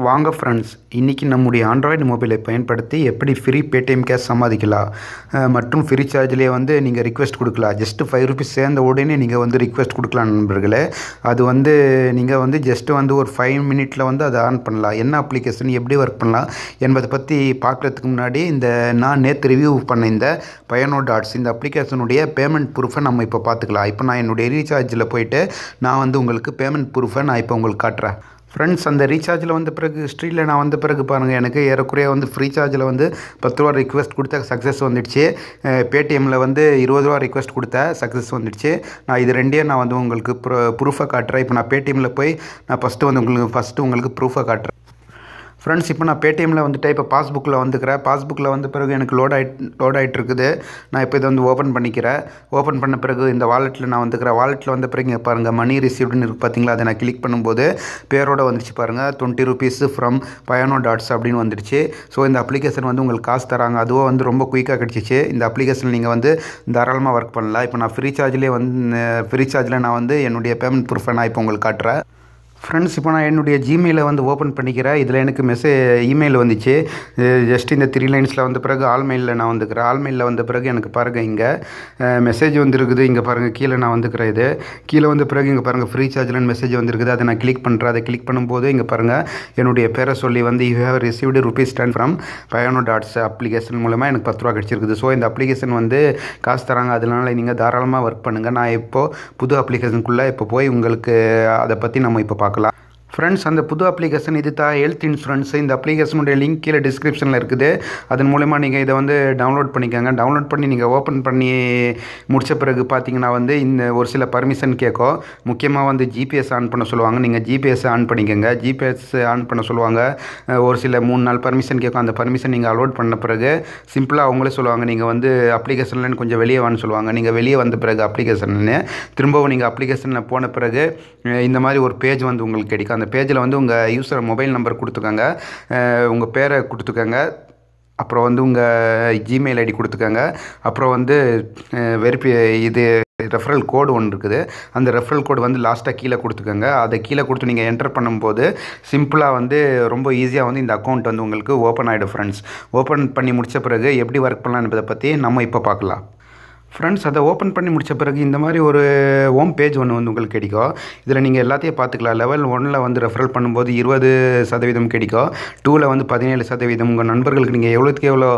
வாங்க ஃப்ரெண்ட்ஸ், இன்றைக்கி நம்முடைய ஆண்ட்ராய்டு மொபைலை பயன்படுத்தி எப்படி ஃப்ரீ பேடிஎம் கேஷ் சம்பாதிக்கலாம் மற்றும் ஃப்ரீ சார்ஜ்லேயே நீங்கள் ரிக்வெஸ்ட் கொடுக்கலாம். ஜஸ்ட்டு ₹5 சேர்ந்த உடனே நீங்கள் ரிக்வெஸ்ட் கொடுக்கலாம் நண்பர்களே. அது நீங்கள் ஜஸ்ட்டு ஒரு 5 மினிட்டில் அதை ஆன் பண்ணலாம். என்ன அப்ளிகேஷன், எப்படி ஒர்க் பண்ணலாம் என்பதை பற்றி பார்க்குறதுக்கு முன்னாடி நான் நேற்று ரிவ்யூ பண்ண இந்த பயனோ டாட்ஸ் இந்த அப்ளிகேஷனுடைய பேமெண்ட் ப்ரூஃபை நம்ம இப்போ பார்த்துக்கலாம். இப்போ நான் என்னுடைய ரீசார்ஜில் போயிட்டு நான் உங்களுக்கு பேமெண்ட் ப்ரூஃபை நான் இப்போ உங்களுக்கு காட்டுறேன். ஃப்ரெண்ட்ஸ், அந்த ரீசார்ஜில் பிறகு ஹிஸ்ட்ரியில் நான் பிறகு பாருங்கள், எனக்கு ஏறக்குறைய ஃப்ரீ சார்ஜில் ₹10 ரிக்வெஸ்ட் கொடுத்த சக்ஸஸ் வந்துடுச்சு. பேடிஎம்மில் ₹20 ரிக்வெஸ்ட் கொடுத்த சக்ஸஸ் வந்துடுச்சு. நான் இது ரெண்டையும் நான் உங்களுக்கு ப்ரூஃபை காட்டுறேன். இப்போ நான் பேடிஎம்மில் போய் நான் ஃபஸ்ட்டு உங்களுக்கு ப்ரூஃபை காட்டுறேன். ஃப்ரெண்ட்ஸ், இப்போ நான் பேடிஎம்மில் இப்போ பாஸ்புக்கில் வந்துக்கிறேன். பாஸ்புக்கில் பிறகு எனக்கு லோட் ஆகிட்டு இருக்குது. நான் இப்போ இதை ஓப்பன் பண்ணிக்கிறேன். ஓப்பன் பண்ண பிறகு இந்த வாலெட்டில் நான் வந்துக்கிறேன். வாலெட்டில் வந்த பிறகு இங்கே பாருங்கள், மணி ரிசீவ்டுன்னு இருக்குது பார்த்தீங்களா. அதை நான் கிளிக் பண்ணும்போது பேரோட வந்துடுச்சு பாருங்கள், ₹20 ஃப்ரம் பயனோ டாட்ஸ் அப்படின்னு வந்துடுச்சு. ஸோ இந்த அப்ளிகேஷன் உங்களுக்கு காசு தராங்க. அதுவும் ரொம்ப குயிக்காக கிடச்சிச்சு. இந்த அப்ளிகேஷன் நீங்கள் தாராளமாக ஒர்க் பண்ணலாம். இப்போ நான் ஃப்ரீ சார்ஜில் நான் என்னுடைய பேமெண்ட் ப்ரூஃபை நான் இப்போ உங்களுக்கு காட்டுறேன். ஃப்ரெண்ட்ஸ், இப்போ நான் என்னுடைய ஜிமெயிலை ஓப்பன் பண்ணிக்கிறேன். இதில் எனக்கு இமெயில் வந்துச்சு. ஜஸ்ட் இந்த 3 லைன்ஸில் வந்த பிறகு ஆல்மெயிலில் நான் வந்துக்கிறேன். ஆல்மெயிலில் வந்த பிறகு எனக்கு பாருங்கள், இங்கே மெசேஜ் வந்துருக்குது. இங்கே பாருங்கள், கீழே நான் வந்துக்கிறேன். இது கீழே வந்த பிறகு இங்கே பாருங்கள், ஃப்ரீ சார்ஜ்லன்னு மெசேஜ் வந்துருக்குது. அதை நான் கிளிக் பண்ணுறேன். அதை கிளிக் பண்ணும்போது இங்கே பாருங்கள், என்னுடைய பேரை சொல்லி யூ ஹேவ் ரிசீவ்டு ₹10 ஃப்ரம் பயனோ டாட்ஸ் அப்ளிகேஷன் மூலமாக எனக்கு ₹10 கிடச்சிருக்குது. ஸோ இந்த அப்ளிகேஷன் காசு தராங்க. அதனால நீங்கள் தாராளமாக ஒர்க் பண்ணுங்கள். நான் இப்போது புது அப்ளிகேஷனுக்குள்ளே இப்போ போய் உங்களுக்கு அதை பற்றி நம்ம இப்போ பார்க்கலாம். ஃப்ரெண்ட்ஸ், அந்த புது அப்ளிகேஷன் இது தான் ஹெல்த் இன்சூரன்ஸ். இந்த அப்ளிகேஷனுடைய லிங்க் கீழே டிஸ்கிரிப்ஷனில் இருக்குது. அதன் மூலமா நீங்கள் இதை டவுன்லோட் பண்ணிக்கோங்க. டவுன்லோட் பண்ணி நீங்கள் ஓப்பன் பண்ணி முடித்த பிறகு பார்த்தீங்கன்னா இந்த ஒரு சில பர்மிஷன் கேட்கும். முக்கியமாக ஜிபிஎஸ் ஆன் பண்ண சொல்லுவாங்க. நீங்கள் ஜிபிஎஸ் ஆன் பண்ணிக்கோங்க. ஜிபிஎஸ் ஆன் பண்ண சொல்லுவாங்க. ஒரு சில 3-4 பர்மிஷன் கேட்கும். அந்த பர்மிஷன் நீங்கள் அலோட் பண்ண பிறகு சிம்பிளாக அவங்களே சொல்லுவாங்க, நீங்கள் அப்ளிகேஷன்லன்னு கொஞ்சம் வெளியே வான்னு சொல்லுவாங்க. நீங்கள் வெளியே வந்த பிறகு அப்ளிகேஷன்னு திரும்பவும் நீங்கள் அப்ளிகேஷனில் போன பிறகு இந்த மாதிரி ஒரு பேஜ் உங்களுக்கு கிடைக்கும். அந்த பேஜில் உங்கள் யூசர் மொபைல் நம்பர் கொடுத்துக்கோங்க, உங்கள் பேரை கொடுத்துக்கோங்க, அப்புறம் உங்கள் ஜிமெயில் ஐடி கொடுத்துக்கோங்க, அப்புறம் இது ரெஃபரல் கோடு ஒன்று இருக்குது. அந்த ரெஃபரல் கோடு லாஸ்ட்டாக கீழே கொடுத்துக்கோங்க. அதை கீழே கொடுத்து நீங்கள் என்டர் பண்ணும்போது சிம்பிளாக ரொம்ப ஈஸியாக இந்த அக்கௌண்ட் உங்களுக்கு ஓப்பன் ஆகிடும். ஃப்ரெண்ட்ஸ், ஓப்பன் பண்ணி முடித்த பிறகு எப்படி ஒர்க் பண்ணலாம் என்பதை பற்றி நம்ம இப்போ பார்க்கலாம். ஃப்ரெண்ட்ஸ், அதை ஓப்பன் பண்ணி முடித்த பிறகு இந்த மாதிரி ஒரு ஹோம் பேஜ் ஒன்று உங்களுக்கு கிடைக்கும். இதில் நீங்கள் எல்லாத்தையும் பார்த்துக்கலாம். லெவல் 1ல் ரெஃபரல் பண்ணும்போது 20% கிடைக்கும். 2ல் 17%. உங்கள் நண்பர்களுக்கு நீங்கள் எவ்வளோத்துக்கு எவ்வளோ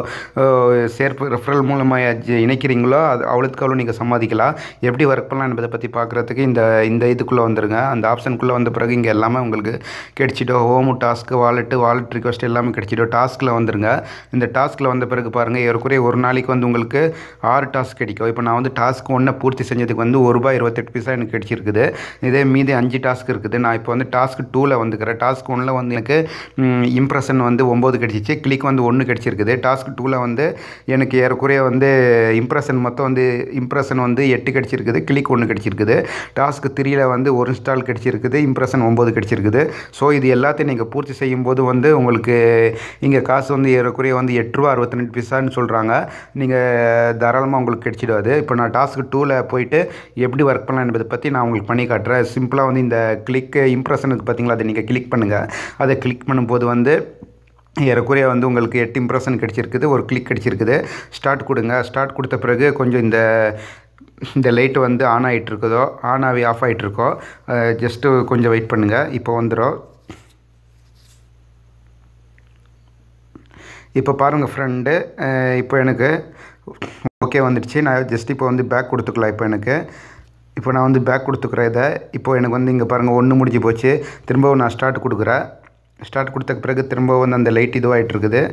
ரெஃபரல் மூலமாக இணைக்கிறீங்களோ அவ்வளோத்துக்கு எவ்வளோ நீங்கள் சம்பாதிக்கலாம். எப்படி ஒர்க் பண்ணலாம் என்பதை பற்றி பார்க்குறதுக்கு இந்த இதுக்குள்ளே வந்துடுங்க. அந்த ஆப்ஷனுக்குள்ளே வந்த பிறகு இங்கே எல்லாமே உங்களுக்கு கிடைச்சிடும். ஹோமு, டாஸ்க்கு, வாலெட் ரிக்வெஸ்ட் எல்லாமே கிடைச்சிடும். டாஸ்கில் வந்துடுங்க. இந்த டாஸ்கில் வந்த பிறகு பாருங்கள், ஏறக்குறைய ஒரு நாளைக்கு உங்களுக்கு 6 டாஸ்க் கிடைக்கும். இப்போ நான் டாஸ்க் 1 பூர்த்தி செஞ்சதுக்கு ₹1.28 எனக்கு கிடைச்சிருக்குது. இதே மீதி 5 டாஸ்க் இருக்குது. நான் இப்போ டாஸ்க் 2ல் வந்துக்கிறேன். டாஸ்க் 1ல் எனக்கு இம்ப்ரெஷன் 9 கிடைச்சிச்சு. கிளிக் 1 கிடைச்சிருக்குது. டாஸ்க் 2ல் எனக்கு ஏறக்குறைய இம்ப்ரெஷன் மொத்தம் இம்ப்ரெஷன் 8 கிடைச்சிருக்குது. கிளிக் 1 கிடைச்சிருக்குது. டாஸ்க் 3ல் ஒரு இன்ஸ்டால் கிடைச்சிருக்குது. இம்ப்ரெஷன் 9 கிடைச்சிருக்குது. ஸோ இது எல்லாத்தையும் நீங்கள் பூர்த்தி செய்யும்போது உங்களுக்கு இங்கே காசு ஏறக்குறைய ₹8.62 சொல்கிறாங்க. நீங்கள் தாராளமாக உங்களுக்கு கிடைச்சிடும். இப்போ நான் டாஸ்க் 2ல் போயிட்டு எப்படி ஒர்க் பண்ணலாம் என்பதை பற்றி நான் உங்களுக்கு பண்ணி காட்டுறேன். சிம்பிளாக இந்த கிளிக் இம்ப்ரெஷனுக்கு பார்த்தீங்களா, அதை நீங்கள் கிளிக் பண்ணுங்கள். அதை கிளிக் பண்ணும்போது ஏறக்குறைய உங்களுக்கு 8 இம்ப்ரெஷன் கிடைச்சிருக்குது. ஒரு கிளிக் கிடைச்சிருக்குது. ஸ்டார்ட் கொடுங்க. ஸ்டார்ட் கொடுத்த பிறகு கொஞ்சம் இந்த லைட்டு ஆன் ஆகிட்டு இருக்குதோ, ஆன் ஆகி ஆஃப் ஆகிட்டுருக்கோ, ஜஸ்ட்டு கொஞ்சம் வெயிட் பண்ணுங்கள். இப்போ வந்துடும். இப்போ பாருங்கள் ஃப்ரெண்டு, இப்போ எனக்கு ஓகே வந்துடுச்சு. நான் ஜஸ்ட் இப்போ பேக் கொடுத்துக்கலாம். இப்போ நான் பேக் கொடுத்துக்கிறேன். இதை இப்போ எனக்கு இங்கே பாருங்கள், 1 முடிஞ்சு போச்சு. திரும்பவும் நான் ஸ்டார்ட் கொடுக்குறேன். ஸ்டார்ட் கொடுத்த பிறகு திரும்பவும் அந்த லைட் இதுவாகிட்டு இருக்குது.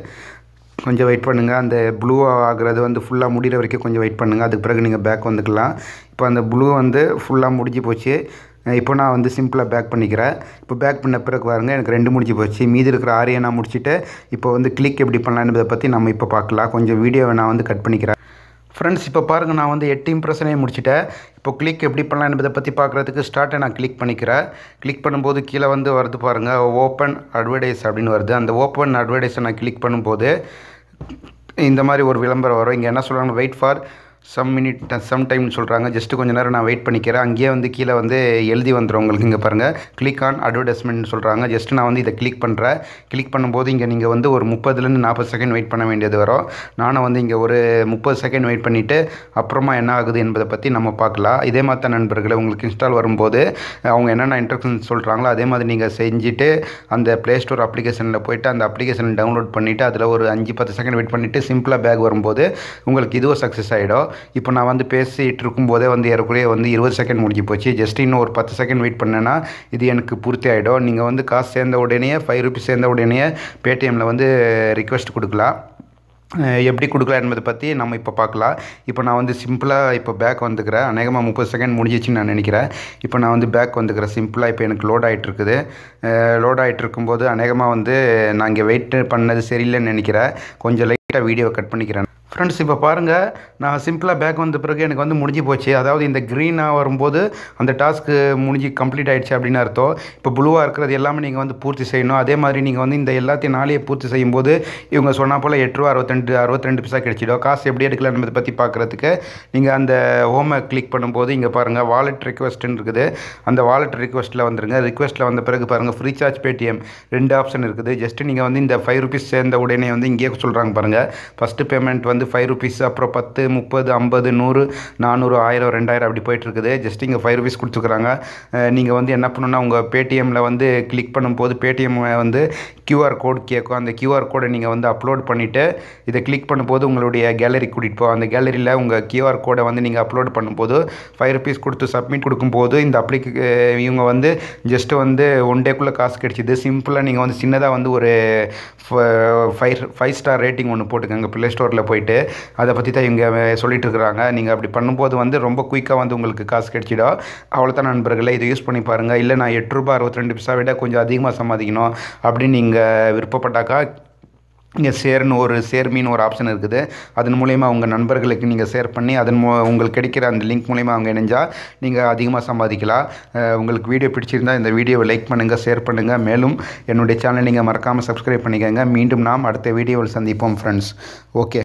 கொஞ்சம் வெயிட் பண்ணுங்கள். அந்த ப்ளூ ஆகிறது ஃபுல்லாக முடிகிற வரைக்கும் கொஞ்சம் வெயிட் பண்ணுங்கள். அதுக்கு பிறகு நீங்கள் பேக் வந்துக்கலாம். இப்போ அந்த ப்ளூ ஃபுல்லாக முடிஞ்சு போச்சு. இப்போ நான் சிம்பிளாக பேக் பண்ணிக்கிறேன். இப்போ பேக் பண்ண பிறகு பாருங்கள், எனக்கு 2 முடிஞ்சு போச்சு. மீதி இருக்கிற 6 நான் முடிச்சுட்டு இப்போ கிளிக் எப்படி பண்ணலாம் என்பதை பற்றி நம்ம இப்போ பார்க்கலாம். கொஞ்சம் வீடியோவை நான் கட் பண்ணிக்கிறேன். ஃப்ரெண்ட்ஸ், இப்போ பாருங்கள், நான் 8 இம்ப்ரெஷனையும் முடிச்சுட்டேன். இப்போ கிளிக் எப்படி பண்ணலாம் என்பதை பற்றி பார்க்குறதுக்கு ஸ்டார்ட்டை நான் கிளிக் பண்ணிக்கிறேன். கிளிக் பண்ணும்போது கீழே வருது பாருங்கள், ஓப்பன் அட்வர்டைஸ் அப்படின்னு வருது. அந்த ஓப்பன் அட்வர்டைஸை நான் கிளிக் பண்ணும்போது இந்த மாதிரி ஒரு விளம்பரம் வரும். இங்கே என்ன சொல்கிறாங்க, வெயிட் ஃபார் சம் டைம்னு சொல்கிறாங்க. ஜஸ்ட்டு கொஞ்சம் நேரம் நான் வெயிட் பண்ணிக்கிறேன். அங்கேயே வந்து கீழே வந்து எழுதி வந்துடும் உங்களுக்கு. இங்கே பாருங்கள், கிளிக் ஆன் அட்வர்டைஸ்மெண்ட்னு சொல்கிறாங்க. ஜஸ்ட்டு நான் வந்து இதை கிளிக் பண்ணுறேன். கிளிக் பண்ணும்போது இங்கே நீங்கள் வந்து ஒரு 30லேருந்து 40 செகண்ட் வெயிட் பண்ண வேண்டியது வரும். நானும் வந்து இங்கே ஒரு 30 செகண்ட் வெயிட் பண்ணிவிட்டு அப்புறமா என்ன ஆகுது என்பதை பற்றி நம்ம பார்க்கலாம். இதே மாதிரி தான் நண்பர்களே, உங்களுக்கு இன்ஸ்டால் வரும்போது அவங்க என்னென்ன இன்ஸ்ட்ரக்ஷன் சொல்கிறாங்களோ அதே மாதிரி நீங்கள் செஞ்சுட்டு அந்த ப்ளே ஸ்டோர் அப்ளிகேஷனில் போய்ட்டு அந்த அப்ளிகேஷனை டவுன்லோட் பண்ணிவிட்டு அதில் ஒரு 5-10 செகண்ட் வெயிட் பண்ணிவிட்டு சிம்பிளாக பேக் வரும்போது உங்களுக்கு இதுவும் சக்ஸஸ் ஆகிடும். இப்போ நான் வந்து பேசிகிட்டு இருக்கும்போதே வந்து ஏறக்குறைய வந்து 20 செகண்ட் முடிஞ்சு போச்சு. ஜஸ்ட் இன்னும் ஒரு 10 செகண்ட் வெயிட் பண்ணேன்னா இது எனக்கு பூர்த்தி ஆகிடும். நீங்கள் வந்து காசு சேர்ந்த உடனே 5 ருபீஸ் சேர்ந்த உடனே பேடிஎம்மில் வந்து ரிக்வெஸ்ட் கொடுக்கலாம். எப்படி கொடுக்கலாம் என்பதை பற்றி நம்ம இப்போ பார்க்கலாம். இப்போ நான் வந்து சிம்பிளாக இப்போ பேக் வந்துக்கிறேன். அநேகமாக 30 செகண்ட் முடிஞ்சிச்சுன்னு நான் நினைக்கிறேன். இப்போ நான் வந்து பேக் வந்துக்கிறேன் சிம்பிளாக. இப்போ எனக்கு லோட் ஆகிட்டு இருக்குது. லோட் ஆகிட்டு இருக்கும்போது அநேகமாக வந்து நான் இங்கே வெயிட் பண்ணது சரியில்லைன்னு நினைக்கிறேன். கொஞ்சம் லைட்டாக வீடியோ கட் பண்ணிக்கிறேன். ஃப்ரெண்ட்ஸ், இப்போ பாருங்கள், நான் சிம்பிளாக பேக் வந்த பிறகு எனக்கு வந்து முடிஞ்சு போச்சு. அதாவது இந்த க்ரீனாக வரும்போது அந்த டாஸ்க்கு முடிஞ்சு கம்ப்ளீட் ஆகிடுச்சு அப்படின்னு அர்த்தம். இப்போ ப்ளூவாக இருக்கிறது எல்லாமே நீங்கள் வந்து பூர்த்தி செய்யணும். அதே மாதிரி நீங்கள் வந்து இந்த எல்லாத்தையும் நாளையே பூர்த்தி செய்யும்போது இவங்க சொன்னால் போல் 8 ரூபா 62 பைசா கிடைச்சிடும். காசு எப்படி எடுக்கலாம் என்பதை பற்றி பார்க்குறதுக்கு நீங்கள் அந்த ஹோமை கிளிக் பண்ணும்போது இங்கே பாருங்கள், வாலெட் ரிக்வெஸ்ட்டுன்னு இருக்குது. அந்த வாலெட் ரிக்வெஸ்ட்டில் வந்துருங்க. ரிக்வெஸ்ட்டில் வந்த பிறகு பாருங்கள், ஃப்ரீ சார்ஜ் பேடிஎம் 2 ஆப்ஷன் இருக்குது. ஜஸ்ட்டு நீங்கள் வந்து இந்த 5 ருபீஸ் சேர்ந்த உடனே வந்து இங்கேயே சொல்கிறாங்க பாருங்கள். ஃபஸ்ட்டு பேமெண்ட் வந்து 5 ருபீஸ், அப்புறம் 10, 30, 50, 100, 400, 1000, 2000 அப்படி போயிட்டுருக்குது. ஜஸ்ட் இங்கே 5 ருபீஸ் கொடுத்துருக்குறாங்க. நீங்கள் வந்து என்ன பண்ணணுன்னா உங்கள் பேடிஎம்மில் வந்து கிளிக் பண்ணும்போது பேடிஎம் வந்து QR கோட் கேட்கும். அந்த QR கோடை நீங்கள் வந்து அப்லோட் பண்ணிவிட்டு இதை கிளிக் பண்ணும்போது உங்களுடைய கேலரி கூட்டிகிட்டு போகும். அந்த கேலரியில் உங்கள் QR கோடை வந்து நீங்கள் அப்லோட் பண்ணும்போது 5 ருபீஸ் கொடுத்து சப்மிட் கொடுக்கும்போது இந்த இவங்க வந்து ஜஸ்ட்டு வந்து 1 டேக்குள்ளே காசு கிடைச்சிது. சிம்பிளாக நீங்கள் வந்து சின்னதாக வந்து ஒரு 5 ஸ்டார் ரேட்டிங் ஒன்று போட்டுக்கோங்க ப்ளே ஸ்டோரில் போய்ட்டு. அதை பற்றி தான் இவங்க சொல்லிட்டு இருக்கிறாங்க. நீங்கள் அப்படி பண்ணும்போது வந்து ரொம்ப குயிக்காக வந்து உங்களுக்கு காசு கிடைச்சிடும். அவ்வளோதான் நண்பர்களே, இதை யூஸ் பண்ணி பாருங்கள். இல்லை நான் 8 ரூபா 62 பைசா விட கொஞ்சம் அதிகமாக சம்பாதிக்கணும் அப்படின்னு நீங்கள் விருப்பப்பட்டாக்கா இங்கே ஷேர்மின்னு ஒரு ஆப்ஷன் இருக்குது. அதன் மூலயமா உங்கள் நண்பர்களுக்கு நீங்கள் ஷேர் பண்ணி உங்களுக்கு கிடைக்கிற அந்த லிங்க் மூலயமா அவங்க இணைஞ்சால் நீங்கள் அதிகமாக சம்பாதிக்கலாம். உங்களுக்கு வீடியோ பிடிச்சிருந்தால் இந்த வீடியோவை லைக் பண்ணுங்கள், ஷேர் பண்ணுங்கள். மேலும் என்னுடைய சேனலை நீங்கள் மறக்காமல் சப்ஸ்கிரைப் பண்ணிக்கோங்க. மீண்டும் நாம் அடுத்த வீடியோவில் சந்திப்போம் ஃப்ரெண்ட்ஸ். ஓகே.